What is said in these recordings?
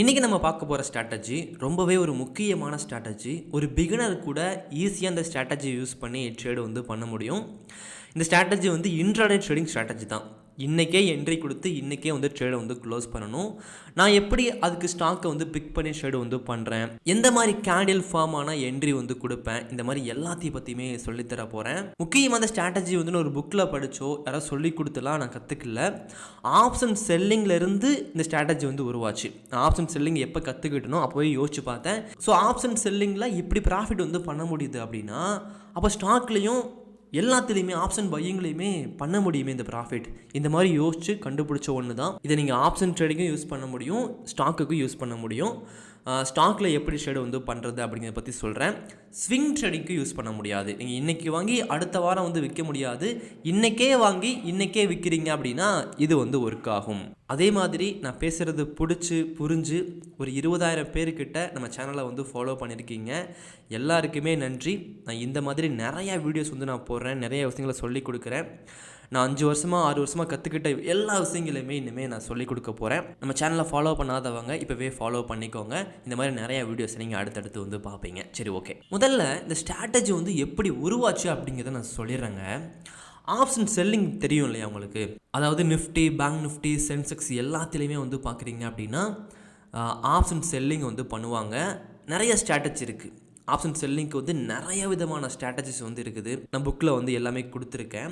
இன்றைக்கி நம்ம பார்க்க போகிற ஸ்ட்ராட்டஜி ரொம்பவே ஒரு முக்கியமான ஸ்ட்ராட்டஜி. ஒரு பிகினர் கூட ஈஸியாக அந்த ஸ்ட்ராட்டஜி யூஸ் பண்ணி ட்ரேடு பண்ண முடியும். இந்த ஸ்ட்ராட்டஜி இன்ட்ராடே ட்ரேடிங் ஸ்ட்ராட்டஜி தான். இன்றைக்கே என்ட்ரி கொடுத்து இன்றைக்கே ட்ரேடை க்ளோஸ் பண்ணணும். நான் எப்படி அதுக்கு ஸ்டாக்கை பிக் பண்ணி ட்ரேடு பண்ணுறேன், எந்த மாதிரி கேண்டில் ஃபார்ம் ஆனால் என்ட்ரி கொடுப்பேன், இந்த மாதிரி எல்லாத்தையும் பற்றியுமே சொல்லித்தர போகிறேன். முக்கியமாக அந்த ஸ்ட்ராட்டஜி ஒரு புக்கில் படித்தோ யாராவது சொல்லி கொடுத்துலாம் நான் கற்றுக்கல. ஆப்ஷன் செல்லிங்லேருந்து இந்த ஸ்ட்ராட்டஜி உருவாச்சு. ஆப்ஷன் செல்லிங் எப்போ கற்றுக்கிட்டனோ அப்போவே யோசிச்சு பார்த்தேன். ஸோ ஆப்ஷன் செல்லிங்கில் இப்படி ப்ராஃபிட் பண்ண முடியுது அப்படின்னா அப்போ ஸ்டாக்லேயும் எல்லாத்துலேயுமே ஆப்ஷன் பையிங்லேயுமே பண்ண முடியுமே இந்த ப்ராஃபிட். இந்த மாதிரி யோசிச்சு கண்டுபிடிச்ச ஒன்று தான். இதை நீங்கள் ஆப்ஷன் ட்ரேடிங்கும் யூஸ் பண்ண முடியும், ஸ்டாக்குக்கும் யூஸ் பண்ண முடியும். ஸ்டாக்கில் எப்படி ட்ரேடு பண்ணுறது அப்படிங்கிறத பற்றி சொல்கிறேன். ஸ்விங் ட்ரேடிங்க்கு யூஸ் பண்ண முடியாது. நீங்கள் இன்றைக்கி வாங்கி அடுத்த வாரம் விற்க முடியாது. இன்றைக்கே வாங்கி இன்றைக்கே விற்கிறீங்க அப்படின்னா இது ஒர்க் ஆகும். அதே மாதிரி நான் பேசுகிறது பிடிச்சி புரிஞ்சு ஒரு 20,000 பேர்கிட்ட நம்ம சேனலை ஃபாலோ பண்ணியிருக்கீங்க. எல்லாருக்குமே நன்றி. நான் இந்த மாதிரி நிறையா வீடியோஸ் நான் போடுறேன், நிறைய விஷயங்களை சொல்லி கொடுக்குறேன். நான் 5 வருஷமாக 6 வருஷமாக கற்றுக்கிட்ட எல்லா விஷயங்களையுமே இனிமேல் நான் சொல்லிக் கொடுக்க போகிறேன். நம்ம சேனலை ஃபாலோ பண்ணாதவங்க இப்போவே ஃபாலோ பண்ணிக்கோங்க. இந்த மாதிரி நிறையா வீடியோஸ் நீங்கள் அடுத்தடுத்து பார்ப்பீங்க. சரி, ஓகே. முதல்ல இந்த ஸ்ட்ராட்டஜி எப்படி உருவாச்சு அப்படிங்கிறத நான் சொல்லிடுறேங்க. ஆப்ஷன் செல்லிங் தெரியும் இல்லையா உங்களுக்கு? அதாவது நிஃப்டி, பேங்க் நிஃப்டி, சென்செக்ஸ் எல்லாத்துலேயுமே பார்க்குறீங்க அப்படின்னா ஆப்ஷன் செல்லிங் பண்ணுவாங்க. நிறைய ஸ்ட்ராட்டஜி இருக்குது. ஆப்ஷன் செல்லிங்க்கு நிறைய விதமான ஸ்ட்ராட்டஜிஸ் இருக்குது. நான் புக்கில் எல்லாமே கொடுத்துருக்கேன்.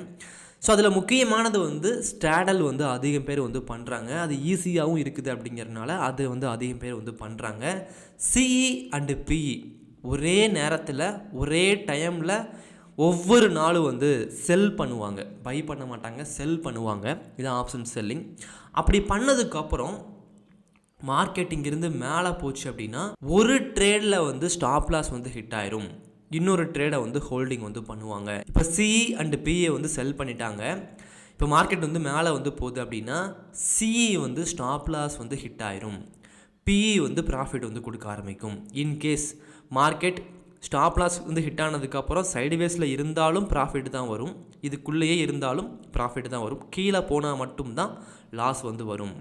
ஸோ அதில் முக்கியமானது ஸ்ட்ராடல் அதிகம் பேர் பண்ணுறாங்க. அது ஈஸியாகவும் இருக்குது அப்படிங்கிறதுனால அது அதிகம் பேர் பண்ணுறாங்க. சிஇ அண்டு பிஇ ஒரே நேரத்தில் ஒரே டைமில் ஒவ்வொரு நாளும் செல் பண்ணுவாங்க. பை பண்ண மாட்டாங்க, செல் பண்ணுவாங்க. இது ஆப்ஷன் செல்லிங். அப்படி பண்ணதுக்கப்புறம் மார்க்கெட்டிங் இருந்து மேலே போச்சு அப்படின்னா ஒரு ட்ரேடில் ஸ்டாப்லாஸ் ஹிட் ஆயிரும். இன்னொரு ட்ரேடை ஹோல்டிங் பண்ணுவாங்க. இப்போ சிஇ அண்டு பிஏ செல் பண்ணிட்டாங்க. இப்போ மார்க்கெட் மேலே போகுது அப்படின்னா சிஇ ஸ்டாப்லாஸ் ஹிட் ஆயிரும். பிஇ ப்ராஃபிட் கொடுக்க ஆரம்பிக்கும். இன்கேஸ் மார்க்கெட் ஸ்டாப்லாஸ் ஹிட் ஆனதுக்கப்புறம் சைடுவேஸில் இருந்தாலும் ப்ராஃபிட் தான் வரும், இதுக்குள்ளேயே இருந்தாலும் ப்ராஃபிட் தான் வரும். கீழே போனால் மட்டும்தான் லாஸ் வரும்.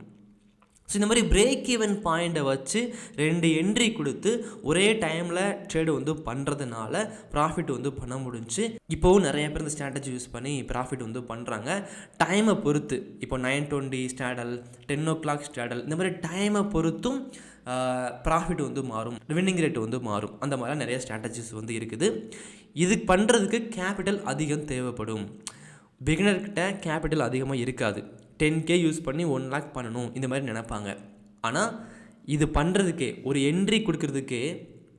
ஸோ இந்த மாதிரி பிரேக் ஈவன் பாயிண்ட்டை வச்சு 2 என்ட்ரி கொடுத்து ஒரே டைமில் ட்ரேடு பண்ணுறதுனால ப்ராஃபிட் பண்ண முடிஞ்சு. இப்போவும் நிறைய பேர் இந்த ஸ்ட்ராட்டஜி யூஸ் பண்ணி ப்ராஃபிட் பண்ணுறாங்க. டைமை பொறுத்து இப்போ 9:20 ஸ்ட்ராடல், 10 o'clock ஸ்ட்ராடல், இந்த மாதிரி டைமை பொறுத்தும் ப்ராஃபிட் மாறும், வின்னிங் ரேட் மாறும். அந்த மாதிரிலாம் நிறைய ஸ்ட்ராட்டஜிஸ் இருக்குது. இது பண்ணுறதுக்கு கேபிட்டல் அதிகம் தேவைப்படும். பிகினர்கிட்ட கேபிட்டல் அதிகமாக இருக்காது. 10K யூஸ் பண்ணி 1 lakh பண்ணணும் இந்த மாதிரி நினைப்பாங்க. ஆனால் இது பண்ணுறதுக்கே ஒரு என்ட்ரி கொடுக்கறதுக்கே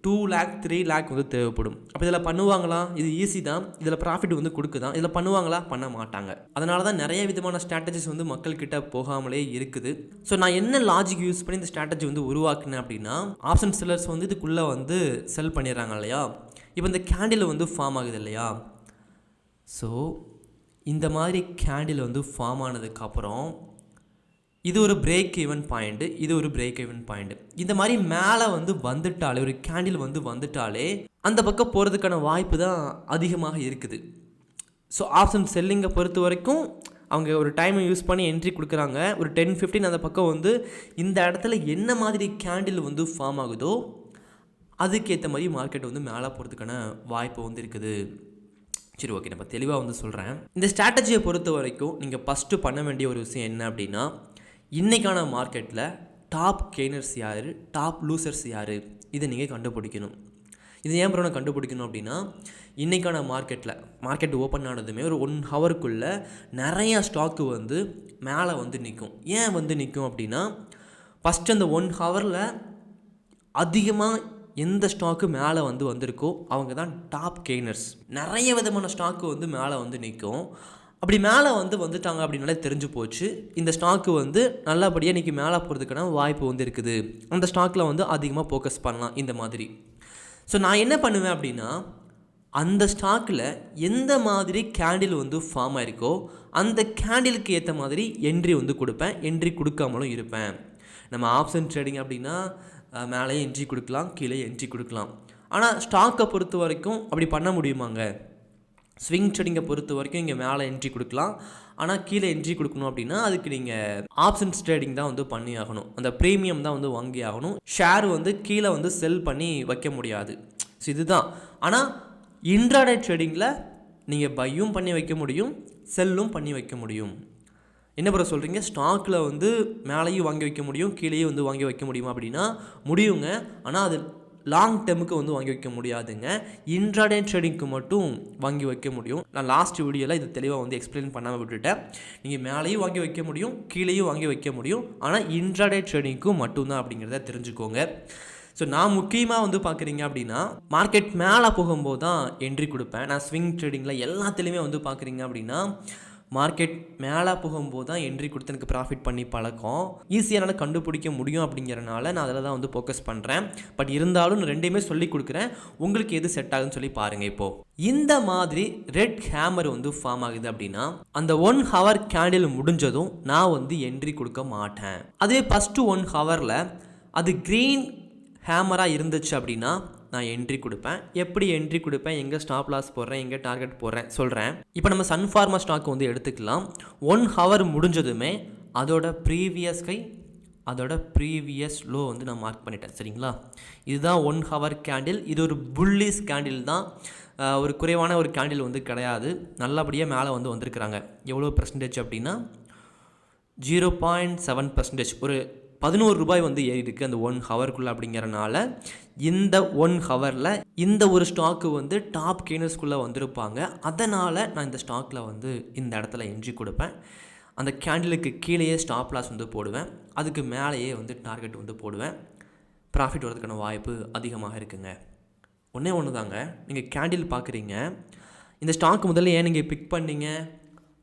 2 lakh 3 lakh தேவைப்படும். அப்போ இதில் பண்ணுவாங்களா? இது ஈஸி தான், இதில் ப்ராஃபிட் கொடுக்குதான். இதில் பண்ணுவாங்களா? பண்ண மாட்டாங்க. அதனால தான் நிறைய விதமான ஸ்ட்ராட்டஜிஸ் மக்கள்கிட்ட போகாமலே இருக்குது. ஸோ நான் என்ன லாஜிக் யூஸ் பண்ணி இந்த ஸ்ட்ராட்டஜி உருவாக்குனேன் அப்படின்னா, ஆப்ஷன் செல்லர்ஸ் இதுக்குள்ளே செல் பண்ணிடுறாங்க இல்லையா? இப்போ இந்த கேண்டில் ஃபார்ம் ஆகுது இல்லையா? ஸோ இந்த மாதிரி கேண்டில் ஃபார்ம் ஆனதுக்கப்புறம் இது ஒரு பிரேக் ஈவன் பாயிண்ட்டு, இது ஒரு பிரேக் ஈவன் பாயிண்ட்டு. இந்த மாதிரி மேலே வந்துட்டாலே ஒரு கேண்டில் வந்துட்டாலே அந்த பக்கம் போகிறதுக்கான வாய்ப்பு தான் அதிகமாக இருக்குது. ஸோ ஆப்ஷன் செல்லிங்கை பொறுத்த வரைக்கும் அவங்க ஒரு டைமை யூஸ் பண்ணி என்ட்ரி கொடுக்குறாங்க. ஒரு 10-15 அந்த பக்கம் இந்த இடத்துல என்ன மாதிரி கேண்டில் ஃபார்ம் ஆகுதோ அதுக்கேற்ற மாதிரி மார்க்கெட் மேலே போகிறதுக்கான வாய்ப்பு இருக்குது. சரி, ஓகே. நம்ம தெளிவாக சொல்கிறேன். இந்த ஸ்ட்ராட்டஜியை பொறுத்த வரைக்கும் நீங்கள் ஃபஸ்ட்டு பண்ண வேண்டிய ஒரு விஷயம் என்ன அப்படின்னா, இன்றைக்கான மார்க்கெட்டில் டாப் கெய்னர்ஸ் யார், டாப் லூசர்ஸ் யார், இதை நீங்கள் கண்டுபிடிக்கணும். இது ஏன் நான் கண்டுபிடிக்கணும் அப்படின்னா, இன்றைக்கான மார்க்கெட் ஓப்பன் ஆனதுமே ஒரு 1 ஹவருக்குள்ளே நிறையா ஸ்டாக்கு மேலே நிற்கும். ஏன் நிற்கும் அப்படின்னா, ஃபஸ்ட்டு அந்த 1 ஹவரில் அதிகமாக எந்த ஸ்டாக்கு மேலே வந்திருக்கோ அவங்க தான் டாப் கெய்னர்ஸ். நிறைய விதமான ஸ்டாக்கு மேலே நிற்கும். அப்படி மேலே வந்துட்டாங்க அப்படின்னாலே தெரிஞ்சு போச்சு, இந்த ஸ்டாக்கு நல்லபடியாக இன்றைக்கி மேலே போகிறதுக்கான வாய்ப்பு இருக்குது. அந்த ஸ்டாக்கில் அதிகமாக ஃபோக்கஸ் பண்ணலாம் இந்த மாதிரி. ஸோ நான் என்ன பண்ணுவேன் அப்படின்னா, அந்த ஸ்டாக்கில் எந்த மாதிரி கேண்டில் ஃபார்ம் ஆயிருக்கோ அந்த கேண்டிலுக்கு ஏற்ற மாதிரி என்ட்ரி கொடுப்பேன், என்ட்ரி கொடுக்காமலும் இருப்பேன். நம்ம ஆப்ஷன் ட்ரேடிங் அப்படின்னா மேலே என்ட்ரி கொடுக்கலாம், கீழே என்ட்ரி கொடுக்கலாம். ஆனால் ஸ்டாக்கை பொறுத்த வரைக்கும் அப்படி பண்ண முடியுமாங்க? ஸ்விங் ட்ரேடிங்கை பொறுத்த வரைக்கும் இங்கே மேலே என்ட்ரி கொடுக்கலாம், ஆனால் கீழே என்ட்ரி கொடுக்கணும் அப்படின்னா அதுக்கு நீங்கள் ஆப்ஷன்ஸ் ட்ரேடிங் தான் வந்து பண்ணி ஆகணும், அந்த ப்ரீமியம் தான் வந்து வாங்கி ஆகணும். ஷேர் வந்து கீழே வந்து செல் பண்ணி வைக்க முடியாது. ஸோ இதுதான். ஆனால் இன்ட்ராடே ட்ரேடிங்கில் நீங்கள் பையும் பண்ணி வைக்க முடியும், செல்லும் பண்ணி வைக்க முடியும். என்ன ப்ரோ சொல்கிறீங்க, ஸ்டாக்கில் வந்து மேலேயும் வாங்கி வைக்க முடியும், கீழேயும் வந்து வாங்கி வைக்க முடியுமா அப்படின்னா முடியுங்க. ஆனால் அது லாங் டேர்முக்கு வந்து வாங்கி வைக்க முடியாதுங்க. இன்ட்ராடே ட்ரேடிங்க்கு மட்டும் வாங்கி வைக்க முடியும். நான் லாஸ்ட் வீடியோவில் இது தெளிவாக வந்து எக்ஸ்பிளைன் பண்ணாமல் விட்டுட்டேன். நீங்கள் மேலேயும் வாங்கி வைக்க முடியும், கீழேயும் வாங்கி வைக்க முடியும், ஆனால் இன்ட்ராடே ட்ரேடிங்க்கும் மட்டும்தான் அப்படிங்கிறத தெரிஞ்சுக்கோங்க. ஸோ நான் முக்கியமாக வந்து பார்க்குறீங்க அப்படின்னா மார்க்கெட் மேலே போகும்போது தான் என்ட்ரி கொடுப்பேன். நான் ஸ்விங் ட்ரேடிங்கில் எல்லாத்துலேயுமே வந்து பார்க்குறீங்க அப்படின்னா மார்க்கெட் மேலே போகும்போது தான் என்ட்ரி கொடுத்து எனக்கு ப்ராஃபிட் பண்ணி பழக்கம். ஈஸியாக என்னால் கண்டுபிடிக்க முடியும் அப்படிங்கிறனால நான் அதில் தான் வந்து ஃபோக்கஸ் பண்ணுறேன். பட் இருந்தாலும் நான் ரெண்டையுமே சொல்லி கொடுக்குறேன், உங்களுக்கு எது செட் ஆகுதுன்னு சொல்லி பாருங்கள். இப்போது இந்த மாதிரி ரெட் ஹேமர் வந்து ஃபார்ம் ஆகுது அப்படின்னா அந்த 1 ஹவர் கேண்டில் முடிஞ்சதும் நான் வந்து என்ட்ரி கொடுக்க மாட்டேன். அதுவே ஃபஸ்ட்டு 1 ஹவரில் அது க்ரீன் ஹேமராக இருந்துச்சு அப்படின்னா நான் என்ட்ரி கொடுப்பேன். எப்படி என்ட்ரி கொடுப்பேன், எங்கே ஸ்டாப் லாஸ் போடுறேன், எங்கே டார்கெட் போடுறேன் சொல்கிறேன். இப்போ நம்ம சன்ஃபார்மா ஸ்டாக் வந்து எடுத்துக்கலாம். 1 ஹவர் முடிஞ்சதுமே அதோட ப்ரீவியஸ் ஹை, அதோட ப்ரீவியஸ் லோ வந்து நான் மார்க் பண்ணிட்டேன். சரிங்களா, இதுதான் 1 ஹவர் கேண்டில். இது ஒரு புல்லிஷ் கேண்டில் தான், ஒரு குறைவான ஒரு கேண்டில் வந்து கிடையாது. நல்லபடியாக மேலே வந்து வந்திருக்கிறாங்க. எவ்வளோ பர்சன்டேஜ் அப்படின்னா 0.7%, ஒரு 11 ரூபாய் வந்து ஏறி இருக்குது அந்த 1 ஹவருக்குள்ளே. அப்படிங்கிறனால இந்த 1 ஹவரில் இந்த ஒரு ஸ்டாக்கு வந்து டாப் கெய்னர்ஸ்குள்ளே வந்திருப்பாங்க. அதனால் நான் இந்த ஸ்டாக்கில் வந்து இந்த இடத்துல என்ட்ரி கொடுப்பேன். அந்த கேண்டிலுக்கு கீழேயே ஸ்டாப் லாஸ் வந்து போடுவேன், அதுக்கு மேலேயே வந்து டார்கெட் வந்து போடுவேன். ப்ராஃபிட் வரதுக்கான வாய்ப்பு அதிகமாக இருக்குங்க. ஒன்று தாங்க, நீங்கள் கேண்டில் பார்க்குறீங்க, இந்த ஸ்டாக் முதல்ல ஏன் நீங்கள் பிக் பண்ணீங்க,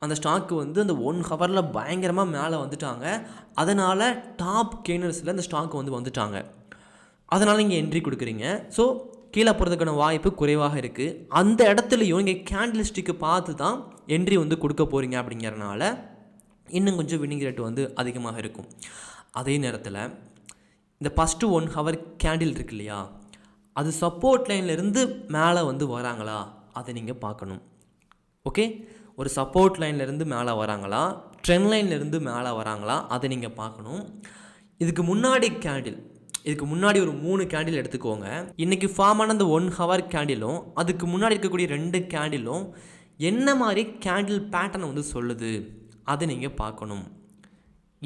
அந்த ஸ்டாக்கு வந்து அந்த 1 ஹவரில் பயங்கரமாக மேலே வந்துட்டாங்க. அதனால் டாப் கெய்னர்ஸில் அந்த ஸ்டாக்கு வந்து வந்துட்டாங்க. அதனால் நீங்கள் என்ட்ரி கொடுக்குறீங்க. ஸோ கீழே போகிறதுக்கான வாய்ப்பு குறைவாக இருக்குது. அந்த இடத்துலையும் நீங்கள் கேண்டில் ஸ்டிக்கு பார்த்து தான் என்ட்ரி வந்து கொடுக்க போகிறீங்க. அப்படிங்கிறனால இன்னும் கொஞ்சம் வின்னிங் ரேட் வந்து அதிகமாக இருக்கும். அதே நேரத்தில் இந்த ஃபஸ்ட்டு 1 ஹவர் கேண்டில் இருக்கு இல்லையா, அது சப்போர்ட் லைன்லேருந்து மேலே வந்து வராங்களா அதை நீங்கள் பார்க்கணும். ஓகே, ஒரு சப்போர்ட் லைன்லேருந்து மேலே வராங்களா, ட்ரெண்ட் லைன்லேருந்து மேலே வராங்களா அதை நீங்கள் பார்க்கணும். இதுக்கு முன்னாடி கேண்டில், இதுக்கு முன்னாடி ஒரு 3 கேண்டில் எடுத்துக்கோங்க. இன்றைக்கி ஃபார்ம் ஆன அந்த 1 ஹவர் கேண்டிலும் அதுக்கு முன்னாடி இருக்கக்கூடிய 2 கேண்டிலும் என்ன மாதிரி கேண்டில் பேட்டர்னை வந்து சொல்லுது அதை நீங்கள் பார்க்கணும்.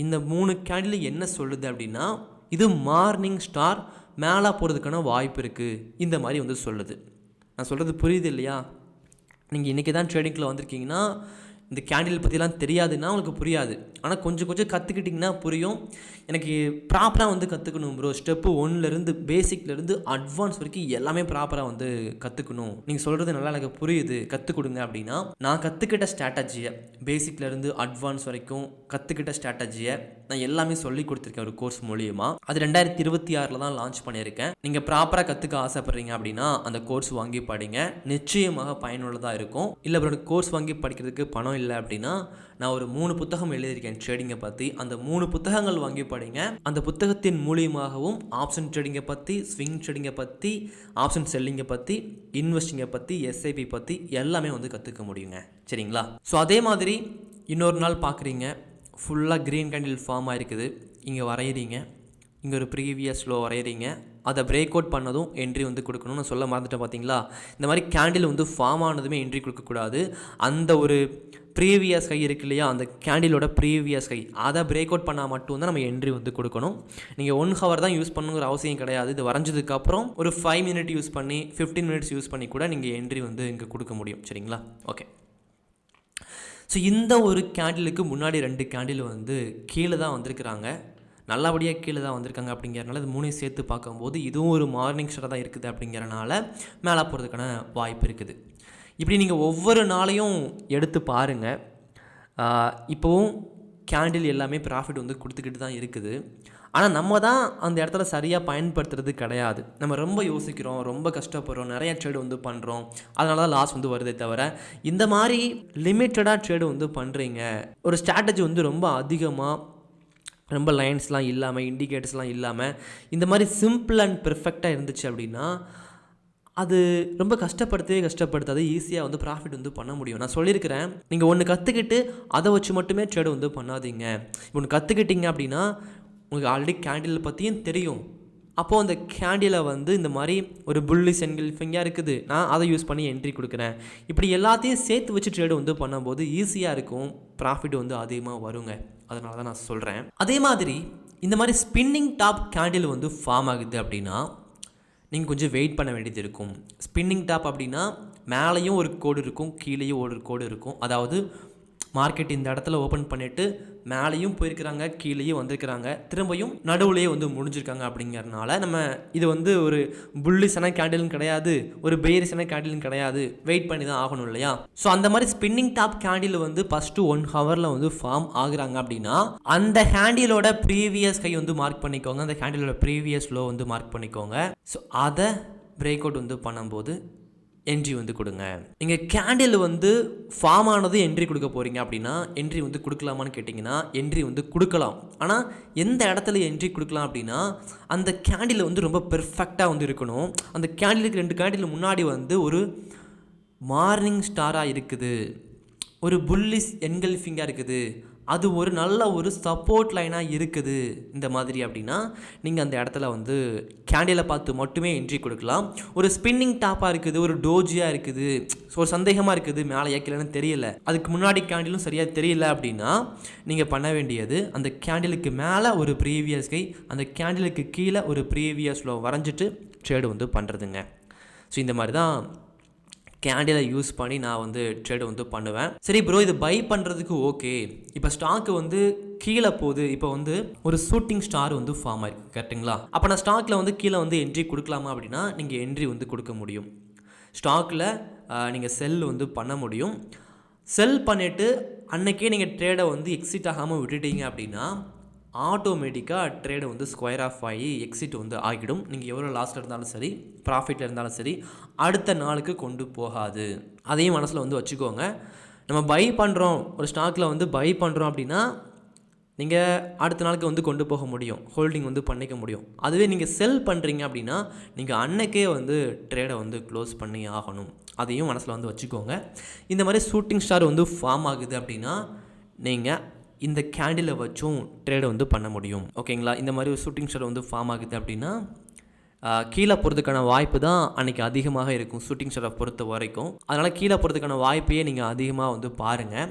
இந்த 3 கேண்டில் என்ன சொல்லுது அப்படின்னா இது மார்னிங் ஸ்டார் மேலே போகிறதுக்கான வாய்ப்பு இருக்குது, இந்த மாதிரி வந்து சொல்லுது. நான் சொல்கிறது புரியுது இல்லையா? நீங்கள் இன்றைக்கி தான் ட்ரேடிங்கில் வந்திருக்கீங்கன்னா இந்த கேண்டில் பற்றிலாம் தெரியாதுன்னா உங்களுக்கு புரியாது. ஆனால் கொஞ்சம் கொஞ்சம் கற்றுக்கிட்டிங்கன்னா புரியும். எனக்கு ப்ராப்பராக வந்து கற்றுக்கணும் ப்ரோ, ஸ்டெப்பு 1லேருந்து பேசிக்லேருந்து அட்வான்ஸ் வரைக்கும் எல்லாமே ப்ராப்பராக வந்து கற்றுக்கணும், நீங்கள் சொல்கிறது நல்லா எனக்கு புரியுது, கற்றுக் கொடுங்க அப்படின்னா நான் கற்றுக்கிட்ட ஸ்ட்ராட்டஜியை பேசிக்லேருந்து அட்வான்ஸ் வரைக்கும் கற்றுக்கிட்ட ஸ்ட்ராட்டஜியை நான் எல்லாமே சொல்லி கொடுத்துருக்கேன் ஒரு கோர்ஸ் மூலியமாக. அது 2026 தான் லான்ச் பண்ணியிருக்கேன். நீங்கள் ப்ராப்பராக கற்றுக்க ஆசைப்பட்றீங்க அப்படின்னா அந்த கோர்ஸ் வாங்கி படிங்க, நிச்சயமாக பயனுள்ளதாக இருக்கும். இல்லை ப்ரோ கோர்ஸ் வாங்கி படிக்கிறதுக்கு பணம் இல்லை அப்படின்னா நான் ஒரு 3 புத்தகம் எழுதியிருக்கேன் ட்ரேடிங்கை பற்றி, அந்த 3 புத்தகங்கள் வாங்கி படிங்க. அந்த புத்தகத்தின் மூலியமாகவும் ஆப்ஷன் ட்ரேடிங்கை பற்றி, ஸ்விங் ட்ரேடிங்கை பற்றி, ஆப்ஷன் செல்லிங்கை பற்றி, இன்வெஸ்டிங்கை பற்றி, எஸ்ஐபி பற்றி எல்லாமே வந்து கற்றுக்க முடியுங்க. சரிங்களா? ஸோ அதே மாதிரி இன்னொரு நாள் பார்க்குறீங்க, ஃபுல்லாக க்ரீன் கேண்டில் ஃபார்ம் ஆகிருக்குது, இங்கே வரைகிறீங்க, இங்கே ஒரு ப்ரீவியஸ் லோ வரைகிறீங்க, அதை பிரேக் அவுட் பண்ணதும் என்ட்ரி வந்து கொடுக்கணும்னு சொல்ல மறந்துட்டேன். பார்த்தீங்களா? இந்த மாதிரி கேண்டில் வந்து ஃபார்ம் ஆனதுமே என்ட்ரி கொடுக்கக்கூடாது. அந்த ஒரு ப்ரீவியஸ் ஹை இருக்கு இல்லையா, அந்த கேண்டிலோட ப்ரீவியஸ் ஹை அதை பிரேக் அவுட் பண்ணால் மட்டும்தான் நம்ம என்ட்ரி வந்து கொடுக்கணும். நீங்கள் 1 ஹவர் தான் யூஸ் பண்ணுங்கிற அவசியம் கிடையாது. இது வரைஞ்சதுக்கப்புறம் ஒரு 5 மினிட் யூஸ் பண்ணி 15 மினிட்ஸ் யூஸ் பண்ணி கூட நீங்கள் என்ட்ரி வந்து இங்கே கொடுக்க முடியும். சரிங்களா? ஓகே. ஸோ இந்த ஒரு கேண்டிலுக்கு முன்னாடி 2 கேண்டில் வந்து கீழே தான் வந்திருக்கிறாங்க, நல்லபடியாக கீழே தான் வந்திருக்காங்க. அப்படிங்கிறனால இது 3 சேர்த்து பார்க்கும்போது இதுவும் ஒரு மார்னிங் ஸ்டார் தான் இருக்குது. அப்படிங்கிறனால மேலே போகிறதுக்கான வாய்ப்பு இருக்குது. இப்படி நீங்கள் ஒவ்வொரு நாளையும் எடுத்து பாருங்கள். இப்போவும் கேண்டில் எல்லாமே ப்ராஃபிட் வந்து கொடுத்துக்கிட்டு தான் இருக்குது. ஆனால் நம்ம தான் அந்த இடத்துல சரியாக பயன்படுத்துறது கிடையாது. நம்ம ரொம்ப யோசிக்கிறோம், ரொம்ப கஷ்டப்படுறோம், நிறைய ட்ரேடு வந்து பண்ணுறோம், அதனால தான் லாஸ் வந்து வருதே தவிர இந்த மாதிரி லிமிட்டடாக ட்ரேடு வந்து பண்ணுறீங்க. ஒரு ஸ்ட்ராட்டஜி வந்து ரொம்ப அதிகமாக ரொம்ப லைன்ஸ்லாம் இல்லாமல், இண்டிகேட்டர்ஸ்லாம் இல்லாமல் இந்த மாதிரி சிம்பிள் அண்ட் பெர்ஃபெக்டாக இருந்துச்சு அப்படின்னா அது ரொம்ப கஷ்டப்படுத்தாது, ஈஸியாக வந்து ப்ராஃபிட் வந்து பண்ண முடியும். நான் சொல்லியிருக்கிறேன், நீங்கள் ஒன்று கற்றுக்கிட்டு அதை வச்சு மட்டுமே ட்ரேடு வந்து பண்ணாதீங்க. ஒன்று கற்றுக்கிட்டீங்க அப்படின்னா உங்களுக்கு ஆல்ரெடி கேண்டில் பற்றியும் தெரியும். அப்போது அந்த கேண்டிலை வந்து இந்த மாதிரி ஒரு புல்லிஷ் என்கல்ஃபிங்காக இருக்குது, நான் அதை யூஸ் பண்ணி என்ட்ரி கொடுக்குறேன். இப்படி எல்லாத்தையும் சேர்த்து வச்சு ட்ரேடு வந்து பண்ணும்போது ஈஸியாக இருக்கும், ப்ராஃபிட் வந்து அதிகமாக வருங்க. அதனால தான் நான் சொல்கிறேன். அதே மாதிரி இந்த மாதிரி ஸ்பின்னிங் டாப் கேண்டில் வந்து ஃபார்ம் ஆகுது அப்படின்னா நீங்கள் கொஞ்சம் வெயிட் பண்ண வேண்டியது இருக்கும். ஸ்பின்னிங் டாப் அப்படின்னா மேலேயும் ஒரு கோடு இருக்கும், கீழேயும் ஒரு கோடு இருக்கும். அதாவது மார்க்கெட் இந்த இடத்துல ஓப்பன் பண்ணிவிட்டு மேலேயும் போயிருக்கிறாங்க, கீழேயும் வந்திருக்கிறாங்க, திரும்பியும் நடுவுலேயே வந்து முடிஞ்சிருக்காங்க. அப்படிங்கிறதுனால நம்ம இது வந்து ஒரு புல்லிஷான கேண்டிலும் கிடையாது, ஒரு பெயரிஷான கேண்டிலும் கிடையாது, வெயிட் பண்ணி தான் ஆகணும் இல்லையா? ஸோ அந்த மாதிரி ஸ்பின்னிங் டாப் கேண்டில் வந்து ஃபஸ்ட்டு 1 ஹவரில் வந்து ஃபார்ம் ஆகுறாங்க அப்படின்னா அந்த ஹேண்டிலோட ப்ரீவியஸ் கை வந்து மார்க் பண்ணிக்கோங்க, அந்த ஹேண்டிலோட ப்ரீவியஸ் லோ வந்து மார்க் பண்ணிக்கோங்க. ஸோ அதை பிரேக் அவுட் வந்து பண்ணும்போது என்ட்ரி வந்து கொடுங்க. நீங்கள் கேண்டில் வந்து ஃபார்ம் ஆனது என்ட்ரி கொடுக்க போகிறீங்க அப்படின்னா என்ட்ரி வந்து கொடுக்கலாமான்னு கேட்டிங்கன்னா என்ட்ரி வந்து கொடுக்கலாம். ஆனால் எந்த இடத்துல என்ட்ரி கொடுக்கலாம் அப்படின்னா அந்த கேண்டில் வந்து ரொம்ப பெர்ஃபெக்டாக வந்து இருக்கணும். அந்த கேண்டிலுக்கு 2 கேண்டில் முன்னாடி வந்து ஒரு மார்னிங் ஸ்டாராக இருக்குது, ஒரு புல்லிஷ் என்கல்ஃபிங்காக இருக்குது, அது ஒரு நல்ல ஒரு சப்போர்ட் லைனாக இருக்குது இந்த மாதிரி அப்படின்னா நீங்கள் அந்த இடத்துல வந்து கேண்டிலை பார்த்து மட்டுமே என்ட்ரி கொடுக்கலாம். ஒரு ஸ்பின்னிங் டாப்பாக இருக்குது, ஒரு டோஜியாக இருக்குது, ஸோ ஒரு சந்தேகமாக இருக்குது, மேலே ஏற்கலன்னு தெரியல, அதுக்கு முன்னாடி கேண்டிலும் சரியாக தெரியல அப்படின்னா நீங்கள் பண்ண வேண்டியது அந்த கேண்டிலுக்கு மேலே ஒரு ப்ரீவியஸ் கை, அந்த கேண்டிலுக்கு கீழே ஒரு ப்ரீவியஸ் லோ வரைஞ்சிட்டு ட்ரேடு வந்து பண்ணுறதுங்க. ஸோ இந்த மாதிரி தான் கேண்டிலை யூஸ் பண்ணி நான் வந்து ட்ரேடு வந்து பண்ணுவேன். சரி ப்ரோ, இது பை பண்ணுறதுக்கு ஓகே, இப்போ ஸ்டாக்கு வந்து கீழே போகுது, இப்போ வந்து ஒரு ஷூட்டிங் ஸ்டார் வந்து ஃபார்ம் ஆயிருக்கு கரெக்டுங்களா? அப்போ நான் ஸ்டாக்கில் வந்து கீழே வந்து என்ட்ரி கொடுக்கலாமா அப்படின்னா நீங்கள் என்ட்ரி வந்து கொடுக்க முடியும். ஸ்டாக்கில் நீங்கள் செல் வந்து பண்ண முடியும். செல் பண்ணிவிட்டு அன்றைக்கே நீங்கள் ட்ரேடை வந்து எக்ஸிட் ஆகாமல் விட்டுட்டீங்க அப்படின்னா ஆட்டோமேட்டிக்காக ட்ரேடு வந்து ஸ்கொயர் ஆஃப் ஆகி எக்ஸிட் வந்து ஆகிடும். நீங்கள் எவ்வளோ லாஸில் இருந்தாலும் சரி, ப்ராஃபிட்டில் இருந்தாலும் சரி, அடுத்த நாளுக்கு கொண்டு போகாது. அதையும் மனசில் வந்து வச்சுக்கோங்க. நம்ம பை பண்ணுறோம், ஒரு ஸ்டாக்கில் வந்து பை பண்ணுறோம் அப்படின்னா நீங்கள் அடுத்த நாளுக்கு வந்து கொண்டு போக முடியும், ஹோல்டிங் வந்து பண்ணிக்க முடியும். அதுவே நீங்கள் செல் பண்ணுறீங்க அப்படின்னா நீங்கள் அன்னைக்கே வந்து ட்ரேடை வந்து க்ளோஸ் பண்ணி ஆகணும். அதையும் மனசில் வந்து வச்சுக்கோங்க. இந்த மாதிரி ஷூட்டிங் ஸ்டார் வந்து ஃபார்ம் ஆகுது அப்படின்னா நீங்கள் இந்த கேண்டிலை வச்சும் ட்ரேடை வந்து பண்ண முடியும். ஓகேங்களா? இந்த மாதிரி ஒரு ஷூட்டிங் ஸ்டார் வந்து ஃபார்ம் ஆகுது அப்படின்னா கீழே போகிறதுக்கான வாய்ப்பு தான் அன்றைக்கி அதிகமாக இருக்கும் ஷூட்டிங் ஸ்டாரை பொறுத்த வரைக்கும். அதனால் கீழே போகிறதுக்கான வாய்ப்பையே நீங்கள் அதிகமாக வந்து பாருங்கள்.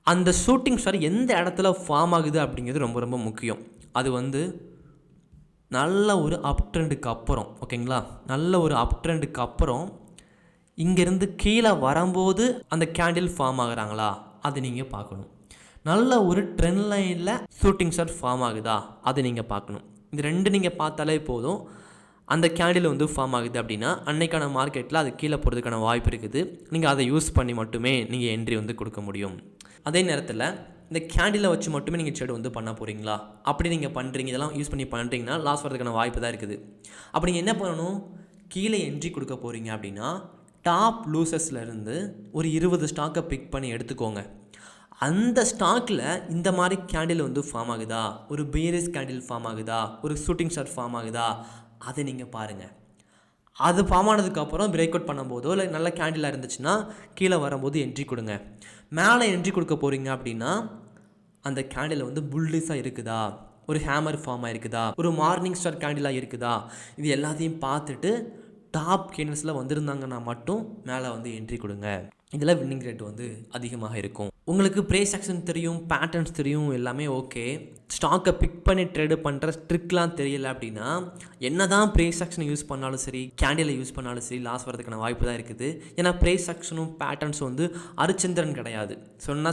அந்த ஷூட்டிங் ஸ்டார் எந்த இடத்துல ஃபார்ம் ஆகுது அப்படிங்கிறது ரொம்ப ரொம்ப முக்கியம். அது வந்து நல்ல ஒரு அப் ட்ரெண்டுக்கு அப்புறம், ஓகேங்களா, நல்ல ஒரு அப் ட்ரெண்டுக்கு அப்புறம் இங்கேருந்து கீழே வரும்போது அந்த கேண்டில் ஃபார்ம் ஆகுறாங்களா அது நீங்கள் பார்க்கணும். நல்ல ஒரு ட்ரெண்ட் லைனில் ஷூட்டிங் ஸ்டார் ஃபார்ம் ஆகுதா அது நீங்கள் பார்க்கணும். இது 2 நீங்கள் பார்த்தாலே போதும். அந்த கேண்டில் வந்து ஃபார்ம் ஆகுது அப்படின்னா அன்னைக்கான மார்க்கெட்டில் அது கீழே போகிறதுக்கான வாய்ப்பு இருக்குது. நீங்கள் அதை யூஸ் பண்ணி மட்டுமே நீங்கள் என்ட்ரி வந்து கொடுக்க முடியும். அதே நேரத்தில் இந்த கேண்டிலை வச்சு மட்டுமே நீங்கள் ட்ரேட் வந்து பண்ண போகிறீங்களா? அப்படி நீங்கள் பண்ணுறீங்க, இதெல்லாம் யூஸ் பண்ணி பண்ணுறீங்கன்னா லாஸ் வரதுக்கான வாய்ப்பு தான் இருக்குது. அப்படி நீங்கள் என்ன பண்ணணும், கீழே என்ட்ரி கொடுக்க போகிறீங்க அப்படின்னா டாப் லூசர்ஸ்லேருந்து ஒரு 20 ஸ்டாக்கை பிக் பண்ணி எடுத்துக்கோங்க. அந்த ஸ்டாக்கில் இந்த மாதிரி கேண்டில் வந்து ஃபார்ம் ஆகுதா, ஒரு பேரிஸ் கேண்டில் ஃபார்ம் ஆகுதா, ஒரு ஷூட்டிங் ஸ்டார் ஃபார்ம் ஆகுதா அதை நீங்கள் பாருங்கள். அது ஃபார்ம் ஆனதுக்கப்புறம் பிரேக் அவுட் பண்ணும்போதோ இல்லை நல்ல கேண்டிலாக இருந்துச்சுன்னா கீழே வரும்போது என்ட்ரி கொடுங்க. மேலே என்ட்ரி கொடுக்க போகிறீங்க அப்படின்னா அந்த கேண்டில் வந்து புல்லிஷாக இருக்குதா, ஒரு ஹேமர் ஃபார்ம் ஆகிருக்குதா, ஒரு மார்னிங் ஸ்டார் கேண்டிலாக இருக்குதா, இது எல்லாத்தையும் பார்த்துட்டு டாப் கேண்டில்ஸில் வந்திருந்தாங்கன்னா மட்டும் மேலே வந்து என்ட்ரி கொடுங்க. இதில் வின்னிங் ரேட் வந்து அதிகமாக இருக்கும். உங்களுக்கு ப்ரைஸ் ஆக்ஷன் தெரியும், பேட்டர்ன்ஸ் தெரியும், எல்லாமே ஓகே. ஸ்டாக்கை பிக் பண்ணி ட்ரேடு பண்ணுற ட்ரிக்லாம் தெரியல அப்படின்னா என்ன தான் ப்ரைஸ் ஆக்ஷனை யூஸ் பண்ணாலும் சரி, கேண்டிலை யூஸ் பண்ணாலும் சரி, லாஸ் வரதுக்கான வாய்ப்பு தான் இருக்குது. ஏன்னா ப்ரைஸ் ஆக்ஷனும் பேட்டர்ன்ஸும் வந்து அரிச்சந்திரன் கிடையாது,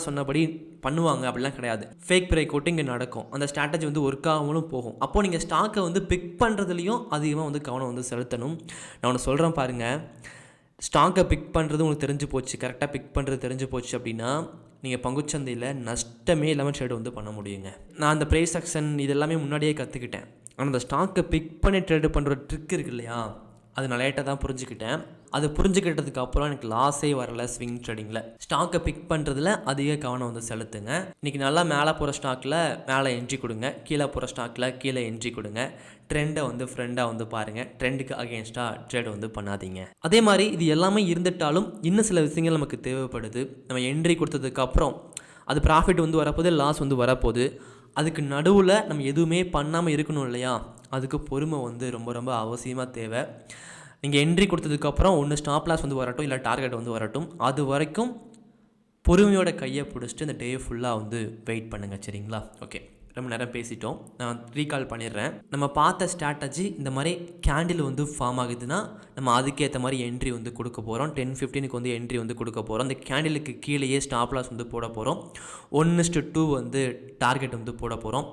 சொன்னபடி பண்ணுவாங்க அப்படிலாம் கிடையாது. ஃபேக் பிரேக் அவுட் இங்கே நடக்கும், அந்த ஸ்ட்ராட்டஜி வந்து ஒர்க் ஆகாமலும் போகும். அப்போது நீங்கள் ஸ்டாக்கை வந்து பிக் பண்ணுறதுலையும் அதிகமாக வந்து கவனம் வந்து செலுத்தணும். நான் ஒன்று சொல்கிறேன் பாருங்கள், ஸ்டாக்கை பிக் பண்ணுறது உங்களுக்கு தெரிஞ்சு போச்சு, கரெக்டாக பிக் பண்ணுறது தெரிஞ்சு போச்சு அப்படின்னா நீங்கள் பங்குச்சந்தையில் நஷ்டமே இல்லாமல் ட்ரேடு வந்து பண்ண முடியுங்க. நான் அந்த ப்ரைஸ் ஆக்ஷன் இதெல்லாமே முன்னாடியே கற்றுக்கிட்டேன். ஆனால் அந்த ஸ்டாக்கை பிக் பண்ணி ட்ரேடு பண்ணுற ட்ரிக் இருக்கு இல்லையா, அது நான் லேட்டாக தான் புரிஞ்சுக்கிட்டேன். அது புரிஞ்சுக்கிட்டதுக்கு அப்புறம் எனக்கு லாஸே வரல ஸ்விங் ட்ரேடிங்கில். ஸ்டாக்கை பிக் பண்ணுறதுல அதிக கவனம் வந்து செலுத்துங்க. இன்றைக்கி நல்லா மேலே போகிற ஸ்டாக்கில் மேலே என்ட்ரி கொடுங்க, கீழே போகிற ஸ்டாக்கில் கீழே என்ட்ரி கொடுங்க. ட்ரெண்டை வந்து ஃப்ரெண்டாக வந்து பாருங்கள், ட்ரெண்டுக்கு அகேன்ஸ்டாக ட்ரேட் வந்து பண்ணாதீங்க. அதே மாதிரி இது எல்லாமே இருந்துட்டாலும் இன்னும் சில விஷயங்கள் நமக்கு தேவைப்படுது. நம்ம என்ட்ரி கொடுத்ததுக்கப்புறம் அது ப்ராஃபிட் வந்து வரப்போது, லாஸ் வந்து வரப்போகுது. அதுக்கு நடுவில் நம்ம எதுவுமே பண்ணாமல் இருக்கணும் இல்லையா? அதுக்கு பொறுமை வந்து ரொம்ப ரொம்ப அவசியமாக தேவை. நீங்கள் என்ட்ரி கொடுத்ததுக்கப்புறம் ஒன்று ஸ்டாப் லாஸ் வந்து வரட்டும், இல்லை டார்கெட் வந்து வரட்டும், அது வரைக்கும் பொறுமையோட கையை பிடிச்சிட்டு இந்த டே ஃபுல்லாக வந்து வெயிட் பண்ணுங்கள். சரிங்களா? ஓகே, ரொம்ப நேரம் பேசிட்டோம். நான் ரீகால் பண்ணிடுறேன். நம்ம பார்த்த ஸ்ட்ராட்டஜி இந்த மாதிரி கேண்டில் வந்து ஃபார்ம் ஆகுதுன்னா நம்ம அதுக்கேற்ற மாதிரி என்ட்ரி வந்து கொடுக்க போகிறோம். 10-15க்கு வந்து என்ட்ரி வந்து கொடுக்க போகிறோம். அந்த கேண்டிலுக்கு கீழேயே ஸ்டாப் லாஸ் வந்து போட போகிறோம். 1:2 வந்து டார்கெட் வந்து போட போகிறோம்.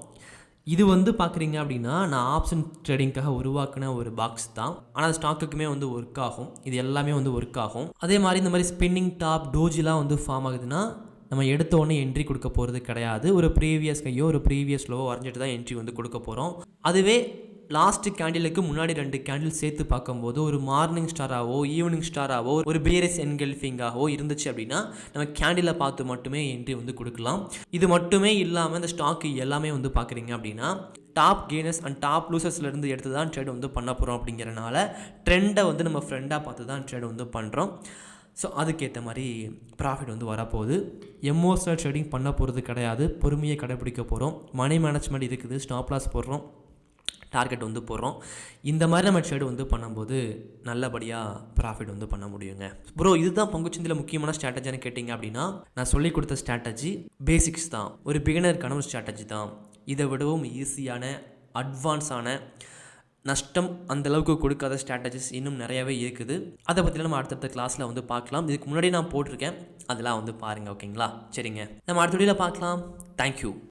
இது வந்து பார்க்குறீங்க அப்படின்னா நான் ஆப்ஷன் ட்ரேடிங்காக உருவாக்கின ஒரு பாக்ஸ் தான். ஆனால் ஸ்டாக்குக்குமே வந்து ஒர்க் ஆகும். இது எல்லாமே வந்து ஒர்க் ஆகும். அதே மாதிரி இந்த மாதிரி ஸ்பின்னிங் டாப் டோஜிலாம் வந்து ஃபார்ம் ஆகுதுன்னா நம்ம எடுத்த உடனே என்ட்ரி கொடுக்க போகிறது கிடையாது. ஒரு ப்ரீவியஸ் கையோ ஒரு ப்ரீவியஸ் லோவோ வரைஞ்சிட்டு தான் என்ட்ரி வந்து கொடுக்க போகிறோம். அதுவே லாஸ்ட்டு கேண்டிலுக்கு முன்னாடி 2 கேண்டில் சேர்த்து பார்க்கும்போது ஒரு மார்னிங் ஸ்டாராகவோ ஈவினிங் ஸ்டாராகவோ ஒரு பியரிஷ் என்கல்ஃபிங்காகவோ இருந்துச்சு அப்படின்னா நம்ம கேண்டிலை பார்த்து மட்டுமே என்ட்ரி வந்து கொடுக்கலாம். இது மட்டுமே இல்லாமல் இந்த ஸ்டாக்கு எல்லாமே வந்து பார்க்குறீங்க அப்படின்னா டாப் கெய்னர்ஸ் அண்ட் டாப் லூசர்ஸ்லேருந்து எடுத்து தான் ட்ரேட் வந்து பண்ண போகிறோம். அப்படிங்கிறனால ட்ரெண்டை வந்து நம்ம ஃப்ரெண்டாக பார்த்து தான் ட்ரேட் வந்து பண்ணுறோம். ஸோ அதுக்கேற்ற மாதிரி ப்ராஃபிட் வந்து வரப்போகுது. எமோஷனல் ட்ரேடிங் பண்ண போகிறது கிடையாது, பொறுமையை கடைப்பிடிக்க போகிறோம். மணி மேனேஜ்மெண்ட் இருக்குது, ஸ்டாப் லாஸ் போடுறோம், டார்கெட் வந்து போடுறோம். இந்த மாதிரி நம்ம ட்ரேடு வந்து பண்ணும்போது நல்லபடியாக ப்ராஃபிட் வந்து பண்ண முடியுங்க. ப்ரோ, இதுதான் பங்குச்சந்தையில் முக்கியமான ஸ்ட்ராட்டஜின்னு கேட்டிங்க அப்படின்னா நான் சொல்லி கொடுத்த ஸ்ட்ராட்டஜி பேசிக்ஸ் தான். ஒரு பிகினருக்கான ஒரு ஸ்ட்ராட்டஜி தான். இதை விடவும் ஈஸியான அட்வான்ஸான நஷ்டம் அந்தளவுக்கு கொடுக்காத ஸ்ட்ராட்டஜிஸ் இன்னும் நிறையவே இருக்குது. அதை பற்றிலாம் நம்ம அடுத்தடுத்த கிளாஸில் வந்து பார்க்கலாம். இதுக்கு முன்னாடி நான் போட்டிருக்கேன், அதெல்லாம் வந்து பாருங்கள். ஓகேங்களா? சரிங்க, நம்ம அடுத்த வீடியோவில் பார்க்கலாம். தேங்க்யூ.